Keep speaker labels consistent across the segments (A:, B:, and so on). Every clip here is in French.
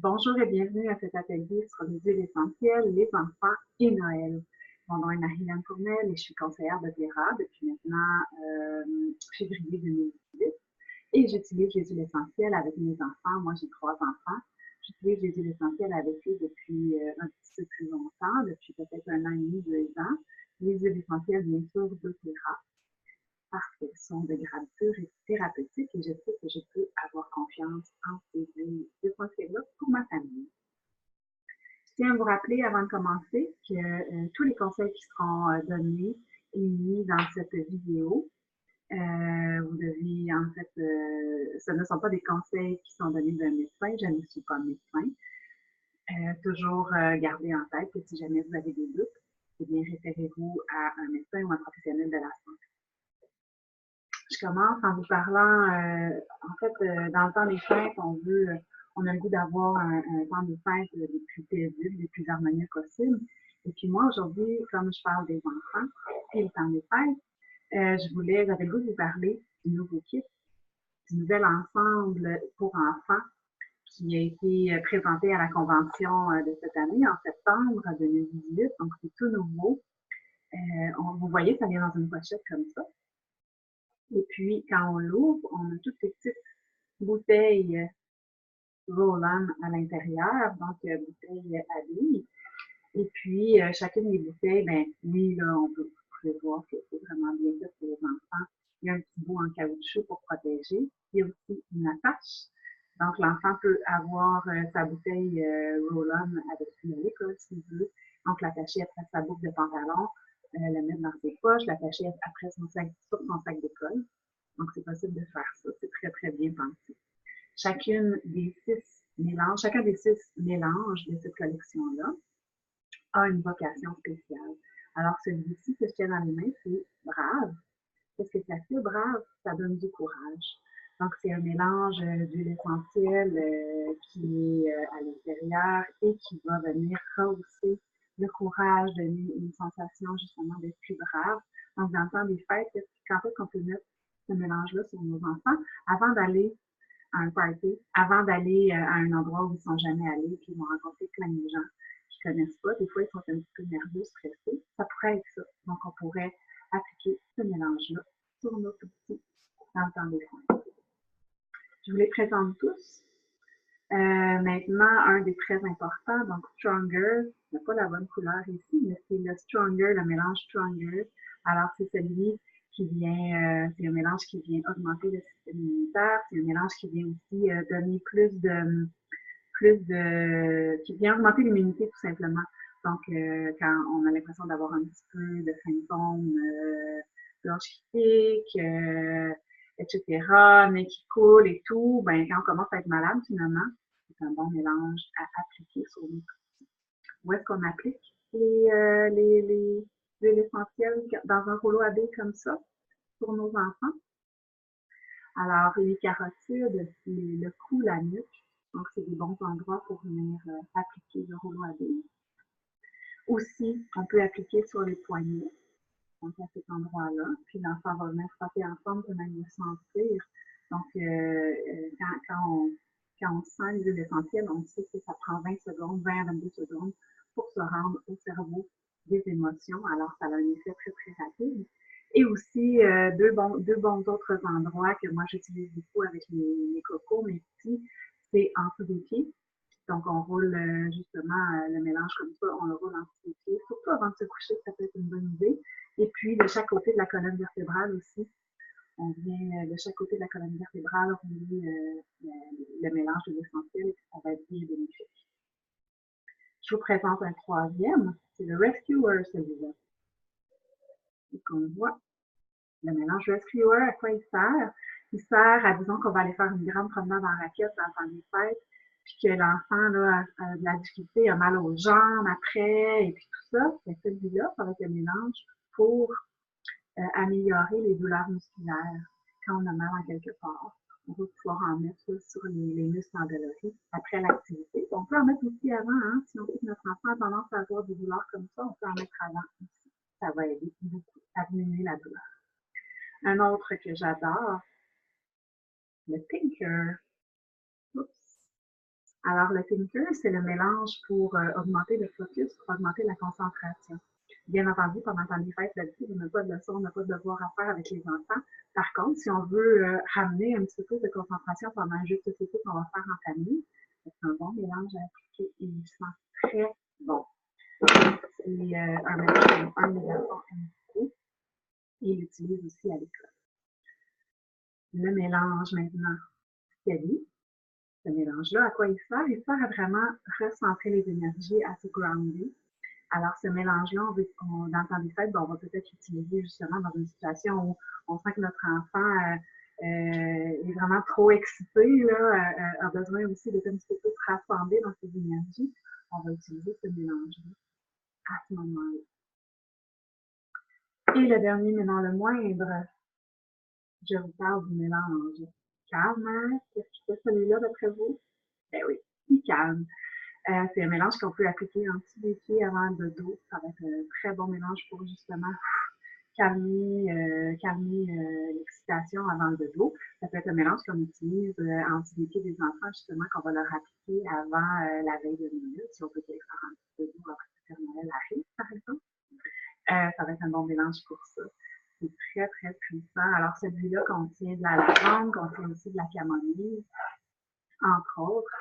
A: Bonjour et bienvenue à cet atelier sur les huiles essentielles, les enfants et Noël. Mon nom est Marie-Hélène Fournel et je suis conseillère de Vera depuis maintenant février 2018. Et j'utilise les huiles essentielles avec mes enfants. Moi, j'ai 3 enfants. J'utilise les huiles essentielles avec eux depuis un petit peu plus longtemps, depuis peut-être 1 an et demi, 2 ans. Les huiles essentielles, bien sûr, de Vera, parce qu'elles sont de grade pur et thérapeutique et je sais que je peux avoir confiance en ces huiles essentielles-là pour ma famille. Je tiens à vous rappeler avant de commencer que tous les conseils qui seront donnés et mis dans cette vidéo, vous devez, en fait, ce ne sont pas des conseils qui sont donnés d'un médecin, je ne suis pas médecin. Toujours garder en tête que si jamais vous avez des doutes, eh bien, référez-vous à un médecin ou un professionnel de la santé. Je commence en vous parlant, en fait, dans le temps des fêtes, on a le goût d'avoir un temps des fêtes le plus paisible, le plus harmonieux possible. Et puis moi, aujourd'hui, comme je parle des enfants et le temps des fêtes, j'avais le goût de vous parler du nouveau kit, du nouvel ensemble pour enfants qui a été présenté à la convention de cette année, en septembre 2018. Donc, c'est tout nouveau. Vous voyez, ça vient dans une pochette comme ça. Et puis, quand on l'ouvre, on a toutes ces petites bouteilles Roland à l'intérieur, donc bouteilles à billes. Et puis, chacune des bouteilles, ben oui, là, vous pouvez voir que c'est vraiment bien fait pour les enfants. Il y a un petit bout en caoutchouc pour protéger. Il y a aussi une attache. Donc, l'enfant peut avoir sa bouteille Roll-On avec lui à l'école s'il veut. Donc, l'attacher après sa boucle de pantalon, la mettre dans ses poches, l'attacher après sur son sac d'école. Donc, c'est possible de faire ça. C'est très, très bien pensé. Chacun des 6 mélanges de cette collection-là a une vocation spéciale. Alors, celui-ci que je tiens dans les mains, c'est Brave. Qu'est-ce que ça fait, Brave? Ça donne du courage. Donc, c'est un mélange d'huile essentielle qui est à l'intérieur et qui va venir rehausser le courage, donner une sensation justement d'être plus brave. Donc, dans le temps des fêtes, quand est-ce qu'on peut mettre ce mélange-là sur nos enfants avant d'aller à un party, avant d'aller à un endroit où ils ne sont jamais allés, puis ils vont rencontrer plein de gens qu'ils ne connaissent pas. Des fois, ils sont un petit peu nerveux, stressés. Ça pourrait être ça. Donc, on pourrait appliquer ce mélange-là sur nos petits dans le temps des fêtes. Je vous les présente tous. Maintenant, un des très importants, donc Stronger, il n'a pas la bonne couleur ici, mais c'est le Stronger, le mélange Stronger. Alors, c'est celui qui vient, c'est un mélange qui vient augmenter le système immunitaire, c'est un mélange qui vient aussi donner qui vient augmenter l'immunité tout simplement. Donc, quand on a l'impression d'avoir un petit peu de symptômes bronchiques, etc., nez qui coule et tout, ben, quand on commence à être malade, finalement, c'est un bon mélange à appliquer sur nous. Où est-ce qu'on applique les huiles essentielles dans un rouleau à billes comme ça pour nos enfants? Alors, les carotides, c'est le cou, la nuque. Donc, c'est des bons endroits pour venir appliquer le rouleau à billes. Aussi, on peut appliquer sur les poignets, donc à cet endroit-là. Puis l'enfant va venir frotter ensemble pour même le sentir. Donc, quand on sent les huiles essentielles, on sait que ça prend 20 secondes, 20 à 22 secondes pour se rendre au cerveau des émotions. Alors, ça a un effet très, très rapide. Et aussi, deux bons autres endroits que moi j'utilise beaucoup avec mes cocos, mes petits, c'est en dessous des pieds. Donc, on roule justement le mélange comme ça, on le roule en dessous des pieds, surtout avant de se coucher, ça peut être une bonne idée. Et puis, de chaque côté de la colonne vertébrale aussi, on vient de chaque côté de la colonne vertébrale rouler le mélange de l'essentiel et ça va être bien bénéfique. Je vous présente un troisième, c'est le Rescuer, celui-là. Et qu'on voit le mélange Rescuer, à quoi il sert? Il sert à, disons qu'on va aller faire une grande promenade en raquette dans le temps des fêtes, puis que l'enfant là, a de la difficulté, a mal aux jambes après, et puis tout ça, c'est celui-là, ça va être le mélange pour améliorer les douleurs musculaires quand on a mal en quelque part. On va pouvoir en mettre sur les muscles endoloris après l'activité. On peut en mettre aussi avant, hein, si on sait que notre enfant a tendance à avoir des douleurs comme ça, on peut en mettre avant aussi. Ça va aider beaucoup à diminuer la douleur. Un autre que j'adore, le Tinker. Oups. Alors, le thinker, c'est le mélange pour augmenter le focus, pour augmenter la concentration. Bien entendu, pendant les fêtes, d'habitude, on n'a pas de leçons, on n'a pas de devoirs à faire avec les enfants. Par contre, si on veut ramener un petit peu plus de concentration pendant un jeu de société qu'on va faire en famille, c'est un bon mélange à appliquer et il sent très bon. C'est un mélange que un de mes garçons aime beaucoup et il l'utilise aussi à l'école. Le mélange maintenant, Scali. Ce mélange-là, à quoi il sert? Il sert à vraiment recentrer les énergies, à se grounder. Alors, ce mélange-là, dans le temps des fêtes, on va peut-être l'utiliser justement dans une situation où on sent que notre enfant est vraiment trop excité, là, a besoin aussi d'être un petit peu plus rassemblé dans ses énergies. On va utiliser ce mélange-là à ce moment-là. Et le dernier, mais non le moindre, je vous parle du mélange calme. Qu'est-ce qui fait celui-là d'après vous? Ben oui, il calme. C'est un mélange qu'on peut appliquer en dessous des pieds avant le dos. Ça va être un très bon mélange pour justement calmer l'excitation avant le dos. Ça peut être un mélange qu'on utilise en dessous des pieds des enfants, justement, qu'on va leur appliquer avant la veille de Noël, si on peut faire un petit peu doux avant que Noël arrive, par exemple. Ça va être un bon mélange pour ça. C'est très, très puissant. Alors, celui-là contient de la lavande, contient aussi de la camomille, entre autres.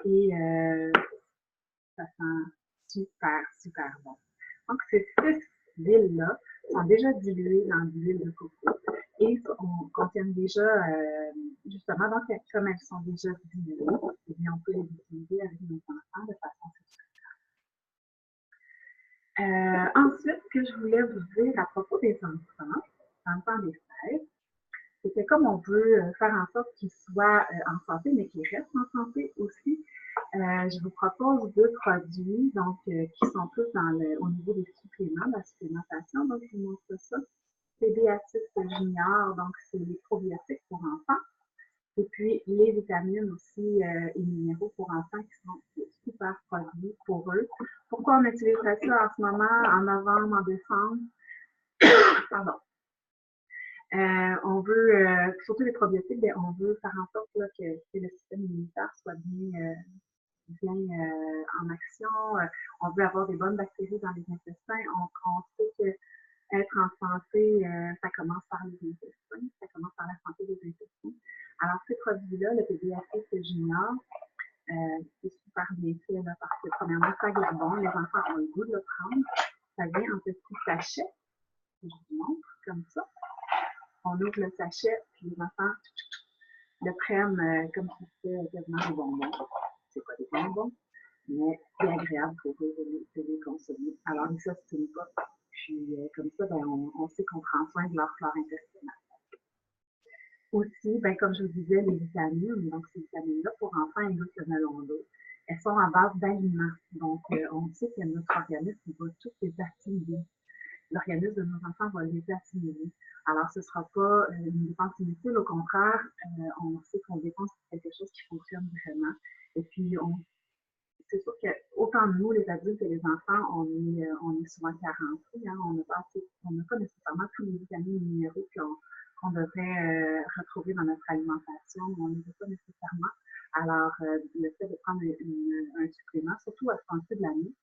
A: Et ça sent super, super bon. Donc, ces 6 huiles-là sont déjà diluées dans de l'huile de coco et contiennent déjà, justement, donc, comme elles sont déjà diluées, eh bien, on peut les utiliser avec nos enfants de façon ensuite, ce que je voulais vous dire à propos des enfants, dans le temps des fêtes, c'est que comme on veut faire en sorte qu'ils soient en santé, mais qu'ils restent en santé aussi, je vous propose 2 produits donc, qui sont plus au niveau des suppléments, de la supplémentation. Donc, je vous montre ça. Pédiatrice Junior, donc c'est les probiotiques pour enfants. Et puis, les vitamines aussi et minéraux pour enfants qui sont des super produits pour eux. Pourquoi on utilise ça en ce moment, en novembre, en décembre? Pardon. On veut, surtout les probiotiques, bien, on veut faire en sorte là, que le système immunitaire soit bien en action. On veut avoir des bonnes bactéries dans les intestins. On sait que être en santé, ça commence par les intestins, ça commence par la santé des intestins. Alors, ces produits-là, le Pédiatrice Junior, c'est super bien fait là, parce que premièrement, ça goûte bon, les enfants ont le goût de le prendre. Ça vient en petits sachets, je vous montre, comme ça. On ouvre le sachet, puis les enfants le prennent comme si c'était quasiment des bonbons. C'est pas des bonbons, mais c'est agréable pour eux de les consommer. Alors, ils s'obstinent pas. Puis, comme ça, ben, on sait qu'on prend soin de leur flore intestinale. Aussi, ben, comme je vous disais, les vitamines, donc ces vitamines-là, pour enfants et le melon d'eau, elles sont à base d'aliments. Donc, on sait que notre organisme va toutes les assimiler. L'organisme de nos enfants va les assimiler. Alors, ce ne sera pas une dépense inutile, au contraire, on sait qu'on dépense quelque chose qui fonctionne vraiment. Et puis, c'est sûr que autant nous, les adultes et les enfants, on est souvent carencés. Hein, on n'a pas nécessairement tous les vitamines et minéraux qu'on devrait retrouver dans notre alimentation. On ne les a pas nécessairement. Alors, le fait de prendre un supplément, surtout à ce temps-ci de l'année,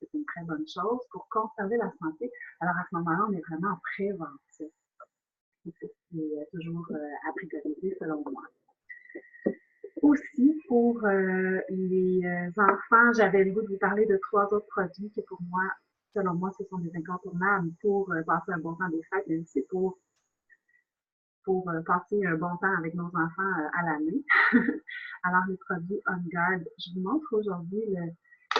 A: c'est une très bonne chose pour conserver la santé. Alors, à ce moment-là, on est vraiment en prévention. C'est toujours à prioriser, selon moi. Aussi, pour les enfants, j'avais le goût de vous parler de 3 autres produits qui, pour moi, selon moi, ce sont des incontournables pour passer un bon temps des fêtes, mais aussi pour passer un bon temps avec nos enfants à l'année. Alors, les produits On Guard, je vous montre aujourd'hui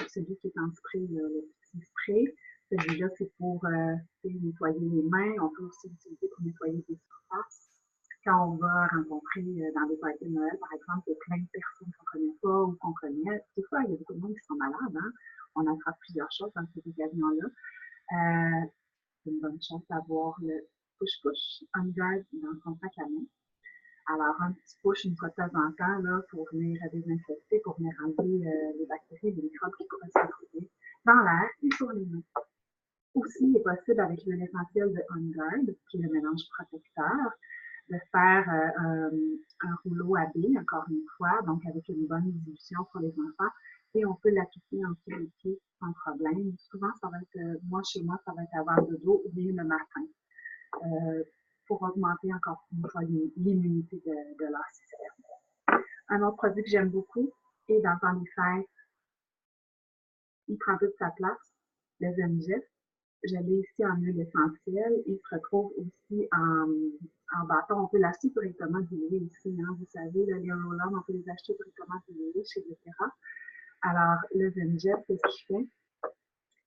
A: celui qui est en spray, le petit spray. Celui-là, c'est pour nettoyer les mains. On peut aussi l'utiliser pour nettoyer des surfaces. Quand on va rencontrer dans des parties de Noël, par exemple, il y a plein de personnes qu'on ne connaît pas ou qu'on connaît. Des fois, il y a beaucoup de monde qui sont malades. Hein? On attrape plusieurs choses dans cette occasion-là. C'est une bonne chose d'avoir le push-push On Guard dans son sac à main. Alors, un petit push une fois de temps en temps là, pour venir désinfecter, pour venir enlever les bactéries, les microbes qui pourraient se retrouver dans l'air et sur les mains. Aussi, il est possible avec l'huile essentielle de On Guard, qui est le mélange protecteur, de faire un rouleau à billes, encore une fois, donc avec une bonne dilution pour les enfants. Et on peut l'appliquer en dessous des pieds sans problème. Souvent, ça va être, moi, chez moi, ça va être avant le dodo ou bien le matin, euh, pour augmenter encore une fois l'immunité de leur système. Un autre produit que j'aime beaucoup, et dans le temps des fêtes, il prend toute sa place, le Zenjef. Je l'ai ici en huile essentielle. Il se retrouve aussi en bâton. On peut l'acheter directement dilué ici. Hein. Vous savez, là, les roll-on, on peut les acheter directement dilués chez Zephyra. Alors, le Zenjef, c'est ce qu'il fait.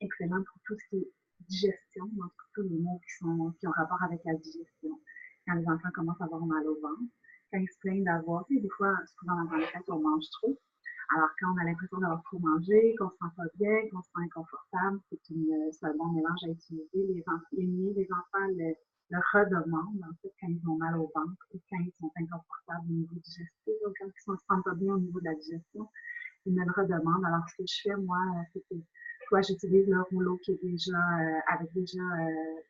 A: Excellent pour tout ce qui est digestion, donc tous les mots qui ont rapport avec la digestion. Quand les enfants commencent à avoir mal au ventre, quand ils se plaignent d'avoir, tu sais, des fois, souvent dans les fêtes, on mange trop. Alors, quand on a l'impression d'avoir trop mangé, qu'on se sent pas bien, qu'on se sent inconfortable, c'est un bon mélange à utiliser. Les enfants le redemandent, en fait, quand ils ont mal au ventre et quand ils sont inconfortables au niveau digestif, ou quand ils ne se sentent pas bien au niveau de la digestion, ils me le redemandent. Alors, ce que je fais, moi, c'est que soit j'utilise le rouleau qui est déjà, avec déjà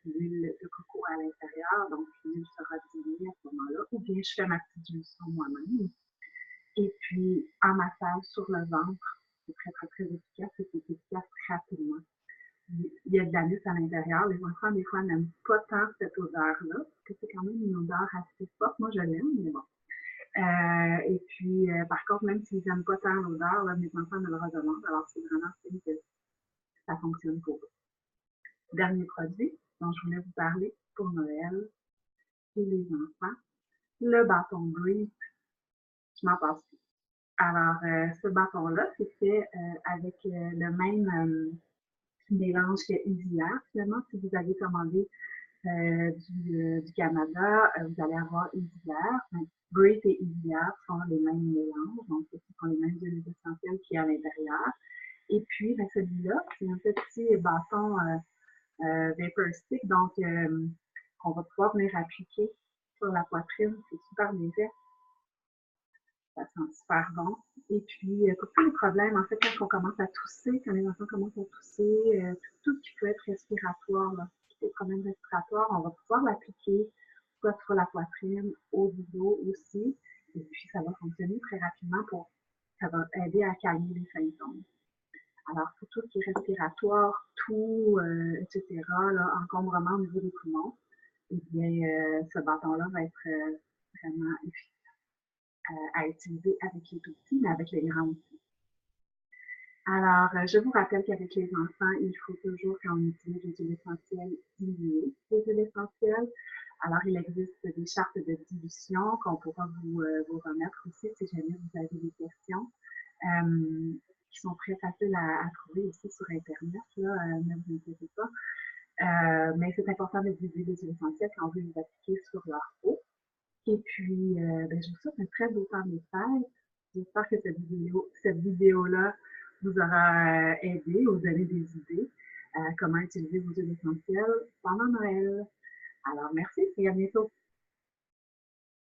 A: l'huile de coco à l'intérieur, donc l'huile sera diluée à ce moment-là, ou bien je fais ma petite dilution moi-même. Et puis, en massage sur le ventre, c'est très, très, très efficace et c'est efficace rapidement. Il y a de l'anis à l'intérieur. Les enfants, des fois, n'aiment pas tant cette odeur-là, parce que c'est quand même une odeur assez forte. Moi, je l'aime, mais bon. Et puis, par contre, même s'ils n'aiment pas tant l'odeur, là, mes enfants me le redemandent. Alors, c'est vraiment signe que ça fonctionne pour eux. Dernier produit dont je voulais vous parler pour Noël et les enfants, le bâton Breathe. Je m'en passe plus. Alors, ce bâton-là, c'est fait avec le même mélange que Easiair. Finalement, si vous avez commandé du Canada, vous allez avoir Easiair. Breathe et Easiair sont les mêmes mélanges, donc ce sont les mêmes huiles essentielles qu'il y a à l'intérieur. Et puis, ben, celui-là, c'est un petit bâton vapor stick, donc qu'on va pouvoir venir appliquer sur la poitrine. C'est super bien fait. Ça sent super bon. Et puis, pour tous les problèmes, en fait, quand on commence à tousser, quand les enfants commencent à tousser, tout ce qui peut être respiratoire, là, tous les problèmes respiratoires, on va pouvoir l'appliquer soit sur la poitrine, au dos aussi. Et puis, ça va fonctionner très rapidement ça va aider à calmer les symptômes. Alors, pour tout ce qui est respiratoire, tout, etc., là, encombrement au niveau des poumons, eh bien, ce bâton-là va être vraiment efficace à utiliser avec les tout petits, mais avec les grands aussi. Alors, je vous rappelle qu'avec les enfants, il faut toujours, quand on utilise les huiles essentielles, diluer les huiles essentielles. Alors, il existe des chartes de dilution qu'on pourra vous remettre aussi si jamais vous avez des questions, qui sont très faciles à trouver aussi sur Internet, là, ne vous inquiétez pas. Mais c'est important de diluer les huiles essentielles quand on veut les appliquer sur leur peau. Et puis, ben, je vous souhaite un très beau temps des fêtes. J'espère que cette vidéo-là vous aura aidé ou donné des idées à comment utiliser vos huiles essentielles pendant Noël. Alors, merci et à bientôt.